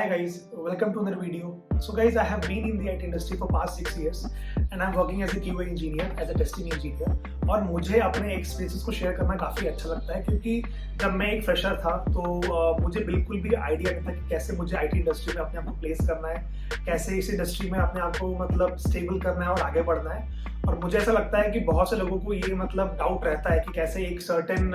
Hi guys, welcome to another video. So guys, I have been in the IT industry for past 6 years and I'm working as a QA engineer, as a testing engineer. और मुझे अपने experiences को share करना काफ़ी अच्छा लगता है क्योंकि जब मैं एक फ्रेशर था तो मुझे बिल्कुल भी आइडिया नहीं था कि कैसे मुझे IT इंडस्ट्री में अपने आप को प्लेस करना है, कैसे इस इंडस्ट्री में अपने आप को मतलब स्टेबल करना है और आगे बढ़ना है। और मुझे ऐसा लगता है कि बहुत से लोगों को ये मतलब डाउट रहता है कि कैसे एक सर्टेन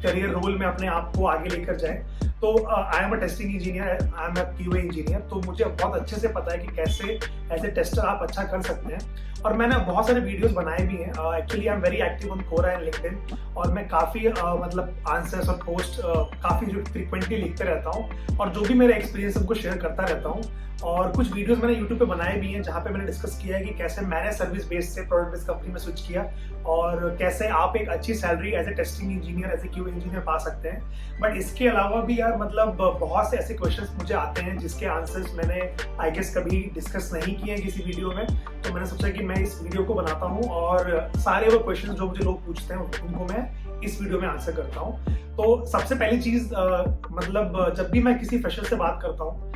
करियर रोल में अपने आप को आगे लेकर जाए। तो I am a testing engineer, I am a QA engineer, तो मुझे बहुत अच्छे से पता है कि कैसे एज ए टेस्टर आप अच्छा कर सकते हैं। और मैंने बहुत सारे वीडियोस बनाए भी हैं। Actually I am very active on Quora and LinkedIn और मैं काफ़ी मतलब आंसर्स और पोस्ट काफ़ी जो फ्रिक्वेंटली लिखते रहता हूँ और जो भी मेरा एक्सपीरियंस उनको शेयर करता रहता हूँ। और कुछ वीडियोस मैंने यूट्यूब पे बनाए भी हैं जहाँ पे मैंने डिस्कस किया है कि कैसे मैंने सर्विस बेस्ड से प्रोडक्ट बेस्ड कंपनी में स्विच किया और कैसे आप एक अच्छी salary as a testing engineer, as a QA engineer पा सकते हैं। बट इसके अलावा भी यार मतलब बहुत से ऐसे क्वेश्चंस मुझे आते हैं जिसके आंसर्स मैंने आई गेस कभी डिस्कस नहीं किए हैं किसी वीडियो में। तो मैंने सोचा कि मैं इस वीडियो को बनाता हूँ और सारे वो क्वेश्चन जो मुझे लोग पूछते हैं उनको मैं इस वीडियो में आंसर करता हूँ। तो सबसे पहली चीज़ मतलब जब भी मैं किसी फ्रेशर से बात करता हूँ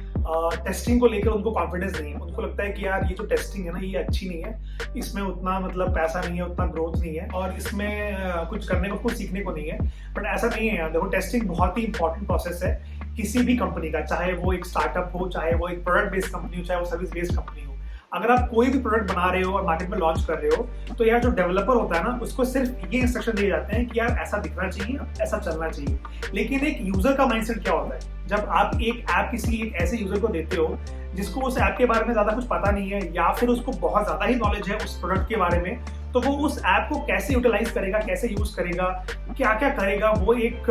टेस्टिंग को लेकर उनको कॉन्फिडेंस नहीं है। उनको लगता है कि यार ये जो टेस्टिंग है ना ये अच्छी नहीं है, इसमें उतना मतलब पैसा नहीं है, उतना ग्रोथ नहीं है और इसमें कुछ करने को, कुछ सीखने को नहीं है। बट ऐसा नहीं है यार, देखो टेस्टिंग बहुत ही इंपॉर्टेंट प्रोसेस है किसी भी कंपनी का, चाहे वो एक स्टार्टअप हो, चाहे वो एक प्रोडक्ट बेस्ड कंपनी हो, चाहे वो सर्विस बेस्ड कंपनी हो। अगर आप कोई भी प्रोडक्ट बना रहे हो और मार्केट में लॉन्च कर रहे हो तो यार जो डेवलपर होता है ना उसको सिर्फ ये इंस्ट्रक्शन दिए जाते हैं कि यार ऐसा दिखना चाहिए, ऐसा चलना चाहिए। लेकिन एक यूजर का माइंडसेट क्या होता है, जब आप एक ऐप किसी एक ऐसे यूजर को देते हो जिसको उस ऐप के बारे में ज्यादा कुछ पता नहीं है या फिर उसको बहुत ज्यादा ही नॉलेज है उस प्रोडक्ट के बारे में, तो वो उस ऐप को कैसे यूटिलाइज करेगा, कैसे यूज करेगा, क्या क्या करेगा, वो एक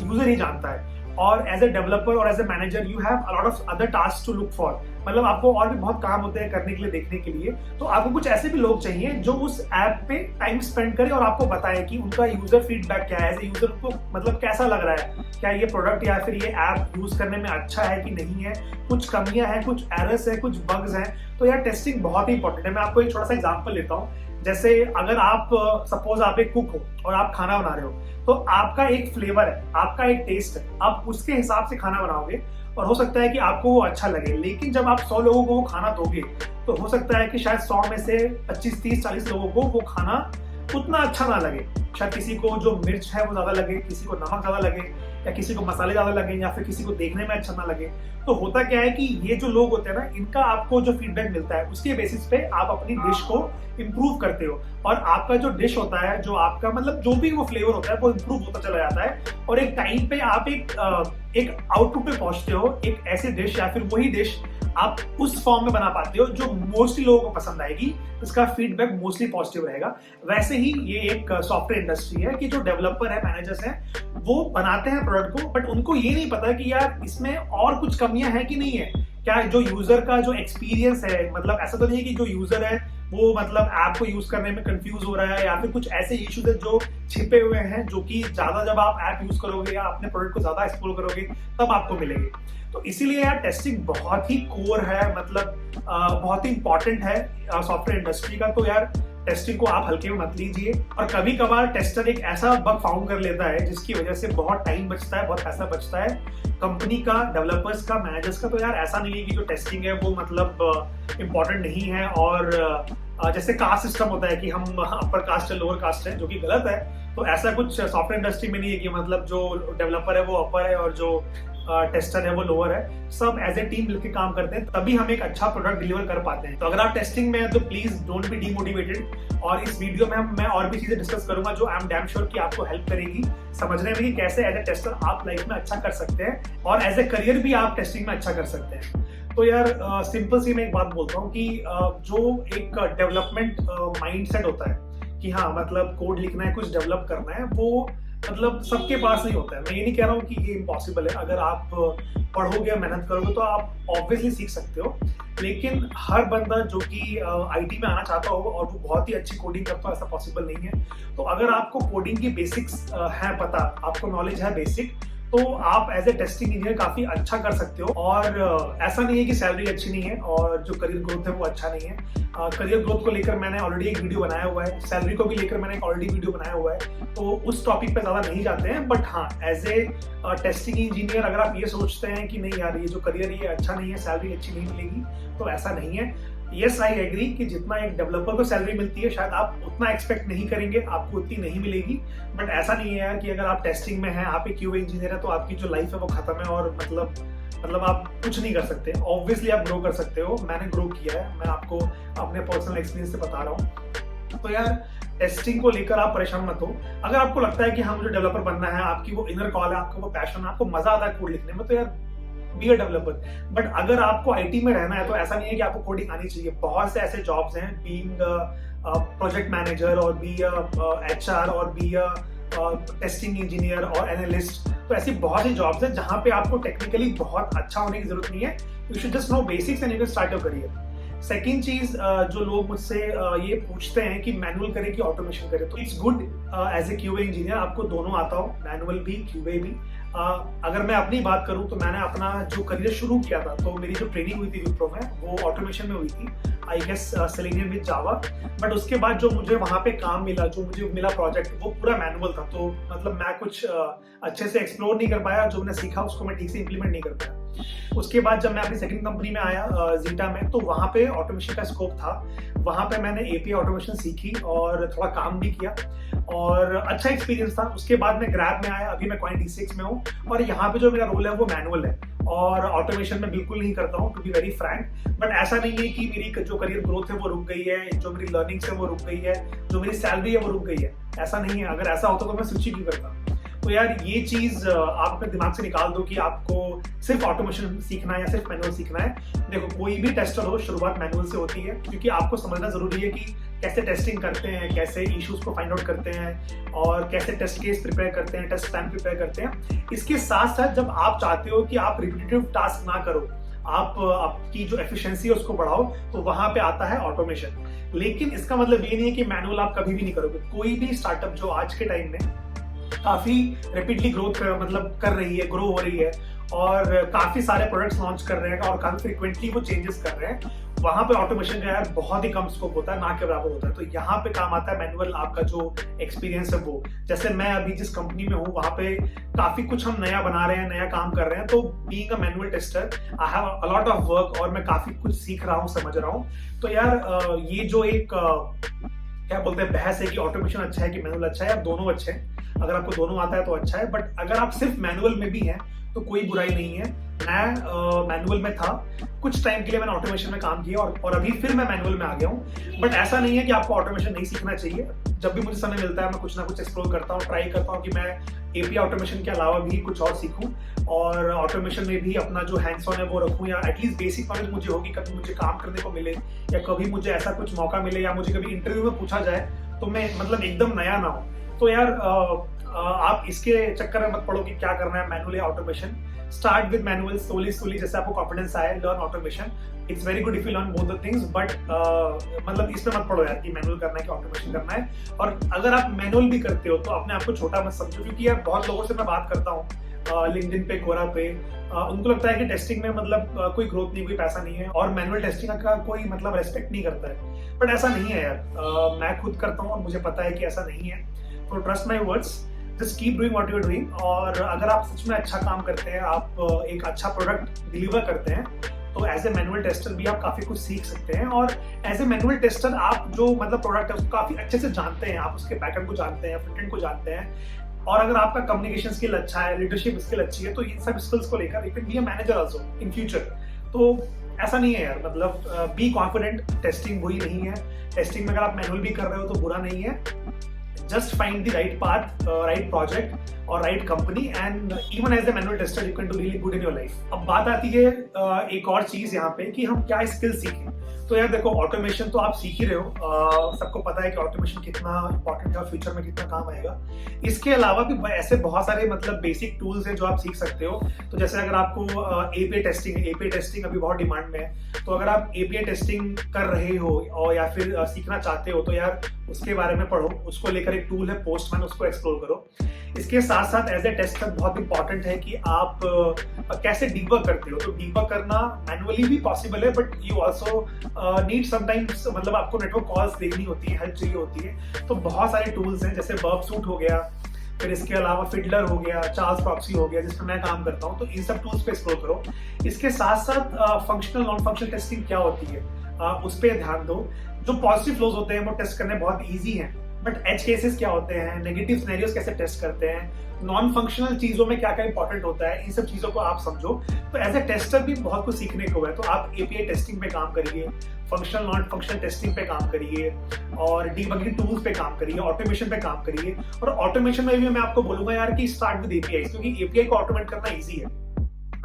यूजर ही जानता है। और एज ए डेवलपर और as a manager you have a lot of other task to look for, मतलब आपको और भी बहुत काम होते हैं करने के लिए, देखने के लिए। तो आपको कुछ ऐसे भी लोग चाहिए जो उस ऐप पे टाइम स्पेंड करे और आपको बताए कि उनका यूजर फीडबैक क्या है, एज ए यूजर को मतलब कैसा लग रहा है, क्या ये प्रोडक्ट या फिर ये ऐप यूज करने में अच्छा है कि नहीं है, कुछ कमियां हैं, कुछ एरर्स है, कुछ बग्स हैं। तो यार टेस्टिंग बहुत ही इंपॉर्टेंट है। मैं आपको एक छोटा सा एग्जांपल लेता हूँ। जैसे अगर आप सपोज आप एक कुक हो और आप खाना बना रहे हो तो आपका एक फ्लेवर है, आपका एक टेस्ट है, आप उसके हिसाब से खाना बनाओगे और हो सकता है कि आपको वो अच्छा लगे। लेकिन जब आप 100 लोगों को वो खाना दोगे तो हो सकता है कि शायद 100 में से 25, 30, 40 लोगों को वो खाना उतना अच्छा ना लगे। शायद किसी को जो मिर्च है वो ज्यादा लगे, किसी को नमक ज्यादा लगे, या किसी को मसाले ज्यादा लगे, या फिर किसी को देखने में अच्छा ना लगे। तो होता क्या है कि ये जो लोग होते हैं ना, इनका आपको जो फीडबैक मिलता है उसके बेसिस पे आप अपनी डिश को इम्प्रूव करते हो और आपका जो डिश होता है, जो आपका मतलब जो भी वो फ्लेवर होता है वो इम्प्रूव होता चला जाता है और एक टाइम पे आप एक आउटपुट पे पहुंचते हो, एक ऐसी डिश या फिर वही डिश आप उस फॉर्म में बना पाते हो जो मोस्टली लोगों को पसंद आएगी, इसका फीडबैक मोस्टली पॉजिटिव रहेगा। वैसे ही ये एक सॉफ्टवेयर इंडस्ट्री है कि जो डेवलपर है, मैनेजर्स हैं, वो बनाते हैं प्रोडक्ट को, बट उनको ये नहीं पता कि यार इसमें और कुछ कमियां हैं कि नहीं है, क्या जो यूजर का जो एक्सपीरियंस है, मतलब ऐसा तो नहीं है कि जो यूजर है वो मतलब ऐप को यूज करने में कंफ्यूज हो रहा है या फिर कुछ ऐसे इश्यूज है जो छिपे हुए हैं, जो कि ज्यादा जब आप ऐप यूज करोगे या अपने प्रोडक्ट को ज्यादा एक्सप्लोर करोगे तब आपको मिलेंगे। तो इसीलिए यार टेस्टिंग बहुत ही कोर है, मतलब बहुत ही इंपॉर्टेंट है सॉफ्टवेयर इंडस्ट्री का। तो यार टेस्टिंग को आप हल्के में मत लीजिए। और कभी कभार टेस्टर एक ऐसा बग फाउंड कर लेता है जिसकी वजह से बहुत टाइम बचता है, बहुत पैसा बचता है कंपनी का, डेवलपर्स का, मैनेजर्स का। तो यार ऐसा नहीं है कि जो टेस्टिंग है वो मतलब इम्पोर्टेंट नहीं है। और जैसे कास्ट सिस्टम होता है कि हम अपर कास्ट है, लोअर कास्ट है, जो कि गलत है। तो ऐसा कुछ सॉफ्टवेयर इंडस्ट्री में नहीं है कि मतलब जो डेवलपर है वो अपर है और जो टेस्टर है वो लोअर है। सब एज ए टीम मिलकर काम करते हैं तभी हम एक अच्छा प्रोडक्ट डिलीवर कर पाते हैं। तो अगर आप टेस्टिंग में हैं तो प्लीज डोंट बी डीमोटिवेटेड। और इस वीडियो में मैं और भी चीजें डिस्कस करूंगा जो आई एम डैम श्योर कि आपको हेल्प करेगी समझने में कि कैसे एज ए टेस्टर आप लाइफ में अच्छा कर सकते हैं और एज ए करियर भी आप टेस्टिंग में अच्छा कर सकते हैं। तो यार सिंपल सी मैं एक बात बोलता हूँ कि जो एक डेवलपमेंट माइंडसेट होता है कि हाँ मतलब कोड लिखना है, कुछ डेवलप करना है, वो मतलब सबके पास नहीं होता है। मैं ये नहीं कह रहा हूँ कि ये इम्पॉसिबल है। अगर आप पढ़ोगे, मेहनत करोगे तो आप ऑब्वियसली सीख सकते हो। लेकिन हर बंदा जो कि आईटी में आना चाहता हो और वो बहुत ही अच्छी कोडिंग करता हो, ऐसा पॉसिबल नहीं है। तो अगर आपको कोडिंग की बेसिक्स है पता, आपको नॉलेज है बेसिक, तो आप एज ए टेस्टिंग इंजीनियर काफी अच्छा कर सकते हो। और ऐसा नहीं है कि सैलरी अच्छी नहीं है और जो करियर ग्रोथ है वो अच्छा नहीं है। करियर ग्रोथ को लेकर मैंने ऑलरेडी एक वीडियो बनाया हुआ है, सैलरी को भी लेकर मैंने ऑलरेडी वीडियो बनाया हुआ है, तो उस टॉपिक पे ज्यादा नहीं जाते हैं। बट हाँ, एज ए टेस्टिंग इंजीनियर अगर आप ये सोचते हैं कि नहीं यार ये जो करियर ये अच्छा नहीं है, सैलरी अच्छी नहीं मिलेगी, तो ऐसा नहीं है। यस, आई एग्री कि जितना एक डेवलपर को सैलरी मिलती है शायद आप उतना एक्सपेक्ट नहीं करेंगे, आपको उतनी नहीं मिलेगी। बट ऐसा नहीं है यार कि अगर आप टेस्टिंग में हैं, आप एक क्यूए इंजीनियर है, तो आपकी जो लाइफ है वो खत्म है और मतलब आप कुछ नहीं कर सकते। ऑब्वियसली आप ग्रो कर सकते हो, मैंने ग्रो किया है, मैं आपको अपने पर्सनल एक्सपीरियंस से बता रहा हूँ। तो यार टेस्टिंग को लेकर आप परेशान मत हो। अगर आपको लगता है कि हाँ मुझे डेवलपर बनना है, आपकी वो इनर कॉल है, आपका वो पैशन है, आपको मजा आता है कोड लिखने में, तो यार बी अ डेवलपर। बट अगर आपको आईटी में रहना है तो ऐसा नहीं है कि आपको कोडिंग आनी चाहिए। बहुत से ऐसे जॉब्स हैं, बीइंग प्रोजेक्ट मैनेजर और बी एचआर और बी टेस्टिंग इंजीनियर और एनालिस्ट, तो ऐसी बहुत सी जॉब्स हैं जहां पे आपको टेक्निकली बहुत अच्छा होने की जरूरत नहीं है। You should just know basics and you can start your career. Second चीज, जो लोग मुझसे ये पूछते हैं कि मैनुअल करे कि ऑटोमेशन करे, तो it's good as a QA engineer आपको दोनों आता हो, मैनुअल भी क्यूए भी। अगर मैं अपनी बात करूं तो मैंने अपना जो करियर शुरू किया था, तो मेरी जो ट्रेनिंग हुई थी विप्रो में वो ऑटोमेशन में हुई थी, I guess Selenium with Java. But उसके बाद जो मुझे वहां पे काम मिला, जो मुझे मिला प्रोजेक्ट, वो पूरा मैनुअल था। तो मतलब मैं कुछ अच्छे से एक्सप्लोर नहीं कर पाया, जो मैंने सीखा उसको मैं ठीक से इंप्लीमेंट नहीं कर पाया। उसके बाद जब मैं अपनी सेकंड कंपनी में आया जीटा में, तो वहां पे ऑटोमेशन का स्कोप था। वहां पे मैंने एपीआई ऑटोमेशन सीखी और थोड़ा काम भी किया और अच्छा एक्सपीरियंस था। उसके बाद मैं ग्रैब में आया, अभी मैं क्वाइन D6 में हूँ और यहाँ पे जो मेरा रोल है वो मैनुअल है और ऑटोमेशन में बिल्कुल नहीं करता हूँ, to be very frank. But ऐसा नहीं है कि मेरी जो करियर ग्रोथ है वो रुक गई है, जो मेरी लर्निंग्स है वो रुक गई है, जो मेरी सैलरी है वो रुक गई है, ऐसा नहीं है। अगर ऐसा होता तो मैं स्विच ही क्यों करता। तो यार ये चीज आप अपने दिमाग से निकाल दो कि आपको सिर्फ ऑटोमेशन सीखना है या सिर्फ मैनुअल सीखना है। देखो, कोई भी टेस्टर हो, शुरुआत मैनुअल से होती है, क्योंकि आपको समझना जरूरी है कि कैसे टेस्टिंग करते हैं, कैसे इश्यूज को फाइंड आउट करते हैं और कैसे टेस्ट केस प्रिपेयर करते हैं, टेस्ट प्लान प्रिपेयर करते हैं। इसके साथ साथ जब आप चाहते हो कि आप रिपीटेटिव टास्क ना करो, आप आपकी जो एफिशिएंसी है उसको बढ़ाओ, तो वहां पे आता है ऑटोमेशन। लेकिन इसका मतलब ये नहीं है कि मैनुअल आप कभी भी नहीं करोगे। कोई भी स्टार्टअप जो आज के टाइम में काफी रैपिडली ग्रोथ कर रही है, ग्रो हो रही है और काफी सारे प्रोडक्ट्स लॉन्च कर रहे हैं और काफी फ्रिक्वेंटली वो चेंजेस कर रहे हैं, वहां पे ऑटोमेशन का यार बहुत ही कम स्कोप होता है, ना के बराबर होता है। तो यहाँ पे काम आता है मैनुअल, आपका जो एक्सपीरियंस है वो। जैसे मैं अभी जिस कंपनी में हूँ वहां पे काफी कुछ हम नया बना रहे हैं, नया काम कर रहे हैं, तो being a manual tester I have a lot of work और मैं काफी कुछ सीख रहा हूँ, समझ रहा हूँ। तो यार ये जो एक क्या बोलते हैं बहस है कि ऑटोमेशन अच्छा है कि मैनुअल अच्छा है, यार दोनों अच्छे हैं। अगर आपको दोनों आता है तो अच्छा है, बट अगर आप सिर्फ मैनुअल में भी हैं तो कोई बुराई नहीं है। मैं मैनुअल में था, कुछ टाइम के लिए मैंने ऑटोमेशन में काम किया और अभी फिर मैं मैनुअल में आ गया हूँ। बट ऐसा नहीं है कि आपको ऑटोमेशन नहीं सीखना चाहिए। जब भी मुझे समय मिलता है मैं कुछ ना कुछ एक्सप्लोर करता हूँ, ट्राई करता हूँ कि मैं एपीआई ऑटोमेशन के अलावा भी कुछ और सीखूं और ऑटोमेशन में भी अपना जो हैंड्स ऑन है वो रखूं, या एटलीस्ट बेसिक नॉलेज मुझे होगी, कभी मुझे काम करने को मिले या कभी मुझे ऐसा कुछ मौका मिले या मुझे कभी इंटरव्यू में पूछा जाए तो मैं मतलब एकदम नया ना हो। तो यार आप इसके चक्कर में मत पड़ो कि क्या करना है, मैनुअल या automation. Start with manual, slowly जैसे आपको कॉन्फिडेंस आए, learn automation. It's very good if you learn both the things, but मतलब इसमें मत पड़ो यार कि मैनुअल करना है कि ऑटोमेशन करना है। और अगर आप मैनुअल भी करते हो तो अपने आप को छोटा मत समझो, क्योंकि यार बहुत लोगों से मैं बात करता हूँ लिंक्डइन पे, कोरा पे, उनको लगता है कि टेस्टिंग में मतलब कोई ग्रोथ नहीं, कोई पैसा नहीं है और मैनुअल टेस्टिंग का कोई मतलब रेस्पेक्ट नहीं करता है। बट ऐसा नहीं है यार, मैं खुद करता हूँ और मुझे पता है कि ऐसा नहीं है। तो trust my words, just keep doing what you are doing. और अगर आप सच में अच्छा काम करते हैं, आप एक अच्छा प्रोडक्ट डिलीवर करते हैं, तो एज ए मैनुअल टेस्टर भी आप काफी कुछ सीख सकते हैं। और एज ए मैनुअल टेस्टर आप जो मतलब प्रोडक्ट है उसको काफी अच्छे से जानते हैं, आप उसके बैकएंड को जानते हैं, फ्रंट एंड को जानते हैं। और अगर आपका कम्युनिकेशन स्किल अच्छा है, लीडरशिप स्किल अच्छी है, तो इन सब स्किल्स को लेकर you can be a manager also in future. तो ऐसा नहीं है यार, मतलब बी कॉन्फिडेंट, टेस्टिंग बुरी नहीं है। टेस्टिंग में अगर आप मैनुअल भी कर रहे हो तो बुरा नहीं है। just find the right path, right project और right company, and even as a manual tester you can do really good in your life। अब बात आती है एक और चीज यहाँ पे कि हम क्या स्किल सीखें। तो यार देखो, ऑटोमेशन तो आप सीख ही रहे हो, सबको पता है कि ऑटोमेशन कितना इंपॉर्टेंट है और फ्यूचर में कितना काम आएगा। इसके अलावा भी ऐसे बहुत सारे मतलब बेसिक टूल्स हैं जो आप सीख सकते हो। तो जैसे अगर आपको एपीआई टेस्टिंग अभी बहुत डिमांड में है, तो अगर आप एपीआई टेस्टिंग कर रहे हो और या फिर सीखना चाहते हो, तो यार उसके बारे में पढ़ो। उसको लेकर एक टूल है पोस्टमैन, उसको एक्सप्लोर करो। इसके साथ साथ एज ए टेस्टर बहुत इंपॉर्टेंट है कि आप कैसे डीबग करते हो। तो डीबग करना मैनुअली भी पॉसिबल है, but you also need sometimes, मतलब आपको नेटवर्क कॉल्स देखनी होती है, हेल्प चाहिए होती है। तो बहुत सारे टूल्स हैं, जैसे बर्बसूट हो गया, फिर इसके अलावा फिडलर हो गया, चार्ल्स प्रॉक्सी हो गया, जिसमें मैं काम करता हूँ। तो इन सब टूल्स पे एक्सप्लोर करो। इसके साथ साथ फंक्शनल नॉन फंक्शनल टेस्टिंग क्या होती है, उस पर ध्यान दो। जो पॉजिटिव फ्लोज होते हैं वो टेस्ट करने बहुत ईजी हैं, बट एज केसेस क्या होते हैं, नेगेटिव सिनेरियोस कैसे टेस्ट करते हैं, नॉन फंक्शनल चीजों में क्या क्या इंपॉर्टेंट होता है, इन सब चीजों को आप समझो। तो एज ए टेस्टर भी बहुत कुछ सीखने को है। तो आप एपीआई टेस्टिंग पे काम करिए, फंक्शनल नॉन फंक्शनल टेस्टिंग पे काम करिए, और डीबगिंग टूल्स पे काम करिए, ऑटोमेशन पे काम करिए। और ऑटोमेशन में भी मैं आपको बोलूंगा यार कि स्टार्ट विद एपीआई, क्योंकि एपीआई को ऑटोमेट करना ईजी है।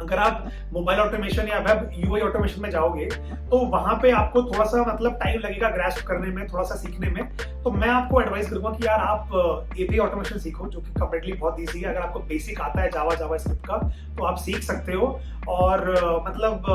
अगर आप मोबाइल ऑटोमेशन या वेब यूआई ऑटोमेशन में जाओगे तो वहां पे आपको थोड़ा सा मतलब टाइम लगेगा ग्रास्प करने में, थोड़ा सा सीखने में। तो मैं आपको एडवाइस करूंगा कि यार आप एपीआई ऑटोमेशन सीखो, जो कि कंपैरेटिवली बहुत इजी है। अगर आपको बेसिक आता है जावास्क्रिप्ट का तो आप सीख सकते हो, और मतलब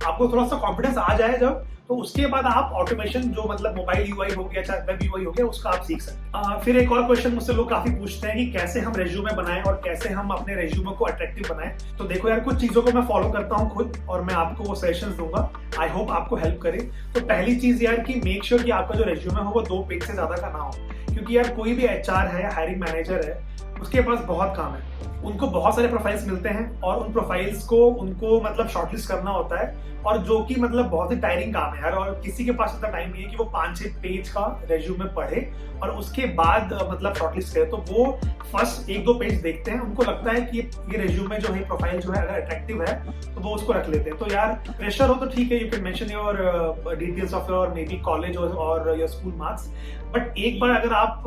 आपको थोड़ा सा कॉन्फिडेंस आ जाए जब, तो उसके बाद आप ऑटोमेशन जो मतलब मोबाइल यूआई हो गया चाहे वेब यूआई हो गया, उसका आप सीख सकते हैं। फिर एक और क्वेश्चन मुझसे लोग काफी पूछते हैं कि कैसे हम रेज्यूमे बनाएं और कैसे हम अपने रेज्यूमे को अट्रैक्टिव बनाएं। तो देखो यार, कुछ चीजों को मैं फॉलो करता हूं खुद, और मैं आपको वो सेशंस दूंगा। आई होप आपको हेल्प करे। तो पहली चीज यार कि मेक श्योर कि आपका जो रेज्यूमे हो वो 2 पेज से ज्यादा का ना हो, क्योंकि यार कोई भी एचआर है या हायरिंग मैनेजर है, उसके पास बहुत काम है। उनको बहुत सारे प्रोफाइल्स मिलते हैं और उन प्रोफाइल्स को उनको मतलब शॉर्टलिस्ट करना होता है, और जो कि मतलब बहुत ही टायरिंग काम है यार। और किसी के पास इतना टाइम नहीं है कि वो 5-6 पेज का रेज्यूमे पढ़े और उसके बाद मतलब शॉर्टलिस्ट करे। तो वो फर्स्ट 1-2 पेज देखते हैं, उनको लगता है कि ये रेज्यूमे जो है, प्रोफाइल जो है अगर अट्रैक्टिव है तो वो उसको रख लेते हैं। तो यार प्रेशर हो तो ठीक है, you can mention your details of your may be college और योर स्कूल मार्क्स, बट एक बार अगर आप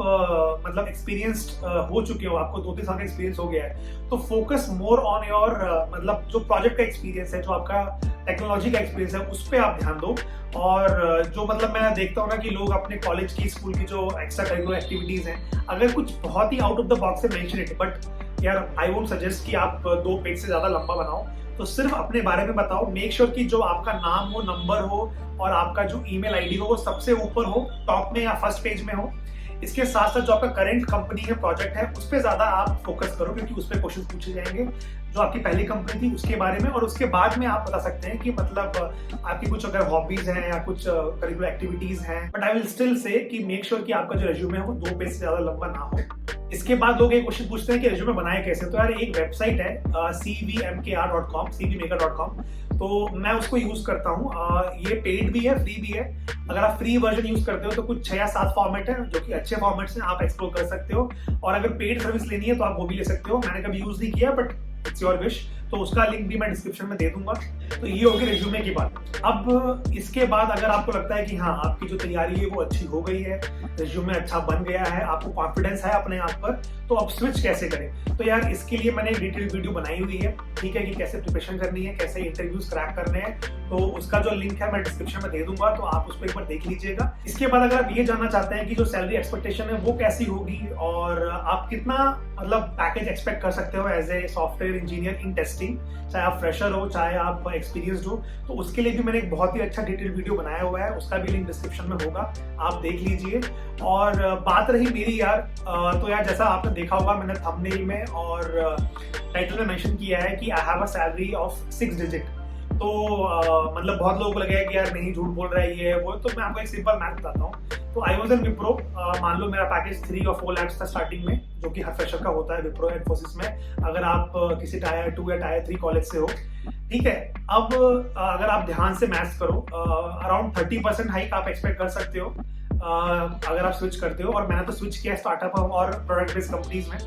मतलब एक्सपीरियंस्ड हो चुके हो, आपको 2-3 साल का एक्सपीरियंस हो गया है, तो फोकस मोर ऑन योर मतलब जो प्रोजेक्ट का एक्सपीरियंस है, जो आपका टेक्नोलॉजी का एक्सपीरियंस है, उस पर आप ध्यान दो। और जो मतलब मैं देखता हूँ ना कि लोग अपने कॉलेज की, स्कूल की जो एक्स्ट्रा करिकुलर एक्टिविटीज हैं, अगर कुछ बहुत ही आउट ऑफ द बॉक्स है मेंशन इट, बट यार आई वोंट सजेस्ट कि आप 2 पेज से ज्यादा लंबा बनाओ। तो सिर्फ अपने बारे में बताओ। मेक श्योर कि जो आपका नाम हो, नंबर हो, और आपका जो ईमेल आईडी हो वो सबसे ऊपर हो, टॉप में या फर्स्ट पेज में हो। इसके साथ साथ जो आपका करंट कंपनी है, प्रोजेक्ट है, उस पर ज्यादा आप फोकस करो, क्योंकि उस पर क्वेश्चन पूछे जाएंगे जो आपकी पहली कंपनी थी उसके बारे में। और उसके बाद में आप बता सकते हैं कि मतलब आपकी कुछ अगर हॉबीज हैं या कुछ करिकुलर एक्टिविटीज हैं, but I will still say कि मेक श्योर कि आपका जो रेज्यूमे है वो 2 पेज से ज्यादा लंबा ना हो। इसके बाद लोग एक क्वेश्चन पूछते हैं कि रेज्यूमे बनाए कैसे। तो यार एक वेबसाइट है cvmkr.com, cvmaker.com, तो मैं उसको यूज करता हूँ। ये पेड भी है, फ्री भी है। अगर आप फ्री वर्जन यूज करते हो तो कुछ 6 या 7 फॉर्मेट है जो कि अच्छे फॉर्मेट्स हैं, आप एक्सप्लोर कर सकते हो। और अगर पेड सर्विस लेनी है तो आप वो भी ले सकते हो। मैंने कभी यूज नहीं किया, बट इट्स योर विश। तो उसका लिंक भी मैं डिस्क्रिप्शन में दे दूंगा। तो ये होगी रेज्यूमे की बात। अब इसके बाद अगर आपको लगता है कि हाँ, आपकी जो तैयारी है वो अच्छी हो गई है, रेज्यूमे अच्छा बन गया है, आपको कॉन्फिडेंस है अपने आप पर, तो अब स्विच कैसे करें। तो यार इसके लिए मैंने एक डिटेल वीडियो बनाई हुई है, ठीक है, कि कैसे प्रिपरेशन करनी है, कैसे इंटरव्यूज क्रैक करने हैं। तो उसका जो लिंक है मैं डिस्क्रिप्शन में दे दूंगा, तो आप उसको एक बार देख लीजिएगा। इसके बाद अगर आप ये जानना चाहते हैं कि जो सैलरी एक्सपेक्टेशन है वो कैसी होगी, और आप कितना मतलब पैकेज एक्सपेक्ट कर सकते हो as a software engineer in testing, चाहे आप फ्रेशर हो चाहे आप एक्सपीरियंस्ड हो, तो उसके लिए भी मैंने एक बहुत ही अच्छा डिटेल वीडियो बनाया हुआ है। उसका भी लिंक डिस्क्रिप्शन में होगा, आप देख लीजिए। और बात रही मेरी यार, तो यार जैसा आपने देखा होगा मैंने थंबनेल में और टाइटल में मेंशन किया है कि I have a salary of 6 digit. तो मतलब बहुत लोगों को लगेगा कि यार नहीं, झूठ बोल रहा है ये वो। तो मैं आपको एक सिंपल मैथ बताता हूँ। तो आई वाज इन विप्रो, मान लो मेरा पैकेज 3 और 4 लाख था स्टार्टिंग में, जो कि हर फ्रेशर का होता है विप्रो इन्फोसिस में, अगर आप किसी टायर 2 या टायर 3 कॉलेज से हो, ठीक है। अब अगर आप ध्यान से मैथ्स करो, अराउंड 30% हाइक आप एक्सपेक्ट कर सकते हो अगर आप स्विच करते हो। और मैंने तो स्विच किया स्टार्टअप और प्रोडक्ट बेस्ड कंपनीज में।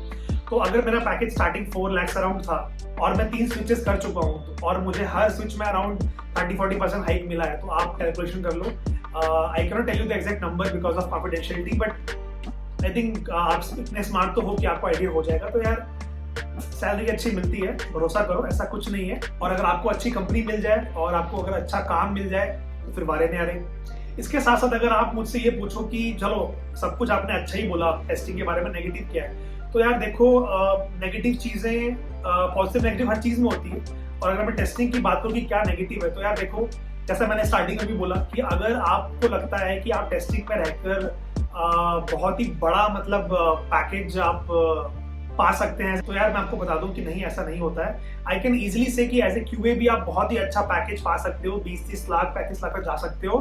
तो अगर मेरा पैकेज स्टार्टिंग 4 लाख अराउंड था और मैं 3 स्विचेस कर चुका हूँ, और मुझे हर स्विच में अराउंड 30-40% हाइक मिला है, तो आप कैलकुलेशन कर लो। I can not tell you the exact number because of confidentiality, but I think आप इतने स्मार्ट तो हो कि आपको आइडिया हो जाएगा। तो यार सैलरी अच्छी मिलती है, भरोसा करो, ऐसा कुछ नहीं है। और अगर आपको अच्छी कंपनी मिल जाए और आपको अगर अच्छा काम मिल जाए तो फिर वारे नहीं आ रहे। इसके साथ साथ अगर आप मुझसे ये पूछो कि चलो सब कुछ आपने अच्छा ही बोला, टेस्टिंग के बारे में नेगेटिव क्या है, तो यार देखो नेगेटिव चीजें, पॉजिटिव नेगेटिव हर चीज में होती है। और अगर मैं टेस्टिंग की बात करूँ कि क्या नेगेटिव है, तो यार देखो जैसा मैंने स्टार्टिंग में भी बोला कि अगर आपको लगता है कि आप टेस्टिंग में रहकर बहुत ही बड़ा मतलब पैकेज आप पा सकते हैं। तो यार मैं आपको बता दूं कि नहीं, ऐसा नहीं होता है। आई कैन इजिली से कि एज ए क्यूए भी आप बहुत ही अच्छा पैकेज पा सकते हो, 20-30 लाख 35 लाख तक जा सकते हो।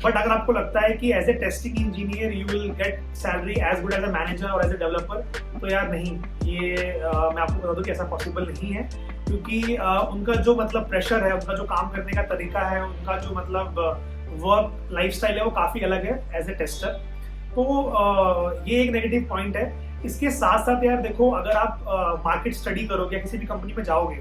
बट अगर आपको लगता है कि as a testing engineer you will get salary as good as a manager और एज ए डेवलपर, तो यार नहीं, ये मैं आपको बता दूं कि ऐसा पॉसिबल नहीं है। क्योंकि उनका जो मतलब प्रेशर है, उनका जो काम करने का तरीका है, उनका जो मतलब वर्क लाइफस्टाइल है, वो काफी अलग है एज ए टेस्टर। तो ये एक नेगेटिव पॉइंट है। इसके साथ साथ यार देखो, अगर आप मार्केट स्टडी करोगे या किसी भी कंपनी में जाओगे,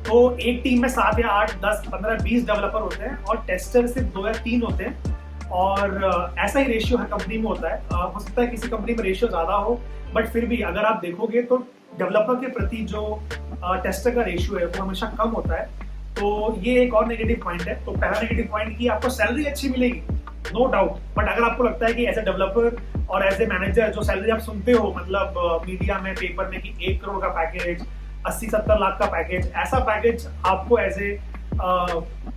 तो एक टीम में 7 या 8 10 15 20 डेवलपर होते हैं और टेस्टर सिर्फ 2 या 3 होते हैं। और ऐसा ही रेशियो हर कंपनी में होता है। हो सकता है किसी कंपनी में रेशियो ज्यादा हो, बट फिर भी अगर आप देखोगे तो डेवलपर के प्रति जो टेस्टर का रेशियो है वो हमेशा कम होता है। तो ये एक और नेगेटिव पॉइंट है। तो पहला नेगेटिव पॉइंट कि आपको सैलरी अच्छी मिलेगी, नो डाउट, बट अगर आपको लगता है कि एज ए डेवलपर और एज ए मैनेजर जो सैलरी आप सुनते हो मतलब मीडिया में, पेपर में कि 1 करोड़ का पैकेज, 80-70 लाख का पैकेज, ऐसा पैकेज आपको एज ए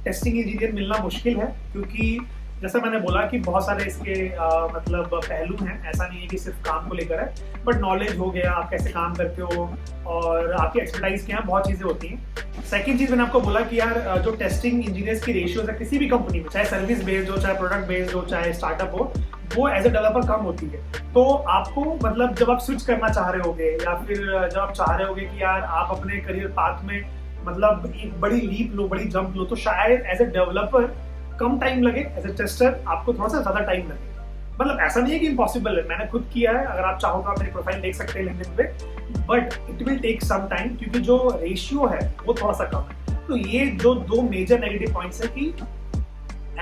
टेस्टिंग इंजीनियर मिलना मुश्किल है। क्योंकि जैसा मैंने बोला कि बहुत सारे इसके मतलब पहलू हैं। ऐसा नहीं है कि सिर्फ काम को लेकर है, बट नॉलेज हो गया, आप कैसे काम करते हो और आपकी एक्सपर्टाइज क्या है, बहुत चीजें होती हैं। सेकंड चीज मैंने आपको बोला कि यार जो टेस्टिंग इंजीनियर्स की रेशियोज है किसी भी कंपनी में, चाहे सर्विस बेस्ड हो, चाहे प्रोडक्ट बेस्ड हो, चाहे स्टार्टअप हो, वो एज ए डेवलपर कम होती है। तो आपको मतलब जब आप स्विच करना चाह रहे होगे या फिर जब आप चाह रहे होगे कि यार आप अपने करियर पाथ में मतलब एक बड़ी लीप लो, बड़ी जंप लो, तो शायद एज ए डेवलपर कम टाइम लगे, एज ए टेस्टर आपको थोड़ा सा ज्यादा टाइम लगे। मतलब ऐसा नहीं है कि इम्पॉसिबल है, मैंने खुद किया है। अगर आप चाहो तो आप मेरी प्रोफाइल देख सकते हैं लिंक्डइन पे, but it will take some time क्योंकि जो रेशियो है वो थोड़ा सा कम है। तो ये जो 2 मेजर नेगेटिव पॉइंट्स है कि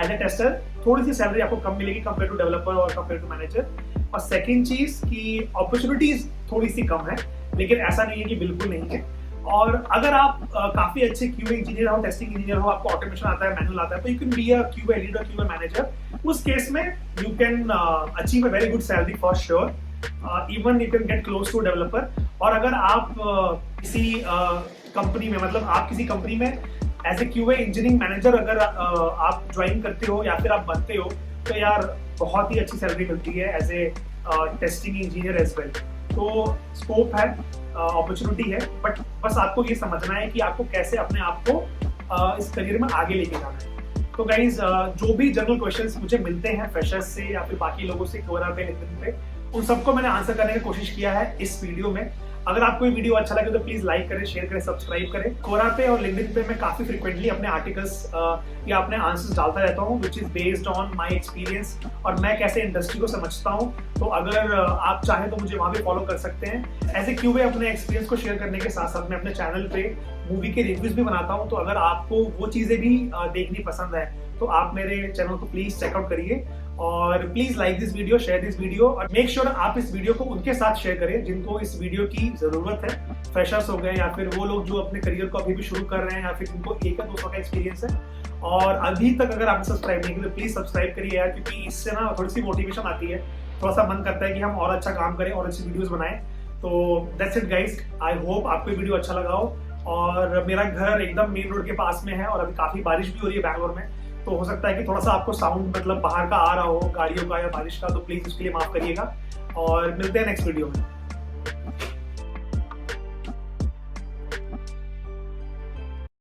एज ए टेस्टर थोड़ी सी सैलरी आपको कम मिलेगी कंपेयर टू डेवलपर और कंपेयर टू मैनेजर। और सेकंड चीज कि अपॉर्चुनिटीज थोड़ी सी कम है, लेकिन ऐसा नहीं है कि बिल्कुल नहीं है। और अगर आप काफी अच्छे क्यूए इंजीनियर हो, टेस्टिंग इंजीनियर हो, आपको ऑटोमेशन आता है, मैनुअल आता है, तो you can be a QA lead और क्यूए मैनेजर। उस केस में you can achieve a very good salary for sure, even you can get close to developer. और अगर आप किसी कंपनी में मतलब आप किसी कंपनी में as a QA engineering manager अगर आप ज्वाइन करते हो या फिर आप बनते हो, तो यार बहुत ही अच्छी सैलरी मिलती है as a testing engineer as well. तो स्कोप है, अपॉर्चुनिटी है, बट बस आपको ये समझना है कि आपको कैसे अपने आप को इस करियर में आगे लेके जाना है। तो गाइज जो भी जनरल क्वेश्चंस मुझे मिलते हैं फ्रेशर्स से या फिर बाकी लोगों से क्योरा पे, लिंक्डइन पे, उन सबको मैंने आंसर करने की कोशिश किया है इस वीडियो में। अगर आपको ये वीडियो अच्छा लगे तो प्लीज लाइक करें, शेयर करें, सब्सक्राइब करें। कोरा पे और लिंक्डइन पे मैं काफी फ्रिक्वेंटली अपने आर्टिकल्स या अपने आंसर्स डालता रहता हूँ, which is based on my experience और मैं कैसे इंडस्ट्री को समझता हूँ। तो अगर आप चाहें तो मुझे वहां भी फॉलो कर सकते हैं। एज ए क्यूए अपने एक्सपीरियंस को शेयर करने के साथ साथ मैं अपने चैनल पे मूवी के रिव्यूज भी बनाता हूँ। तो अगर आपको वो चीजें भी देखनी पसंद है तो आप मेरे चैनल को प्लीज चेकआउट करिए। और please like this video, share this video और मेक श्योर आप इस वीडियो को उनके साथ शेयर करें जिनको इस वीडियो की जरूरत है। फ्रेशर्स हो गए या फिर वो लोग जो अपने करियर को अभी भी शुरू कर रहे हैं या फिर जिनको 1 या 2 साल का एक्सपीरियंस है। और अभी तक अगर आपने सब्सक्राइब नहीं किया तो प्लीज सब्सक्राइब करिए यार, क्योंकि इससे ना थोड़ी सी मोटिवेशन आती है, थोड़ा सा मन करता है कि हम और अच्छा काम करें और अच्छी वीडियोस बनाएं। तो that's it guys, I hope आपको वीडियो अच्छा लगा हो। और मेरा घर एकदम मेन रोड के पास में है और अभी काफी बारिश भी हो रही है बैंगलोर में, तो हो सकता है कि थोड़ा सा आपको साउंड मतलब बाहर का आ रहा हो गाड़ियों का या बारिश का, तो प्लीज उसके लिए माफ करिएगा। और मिलते हैं नेक्स्ट वीडियो में।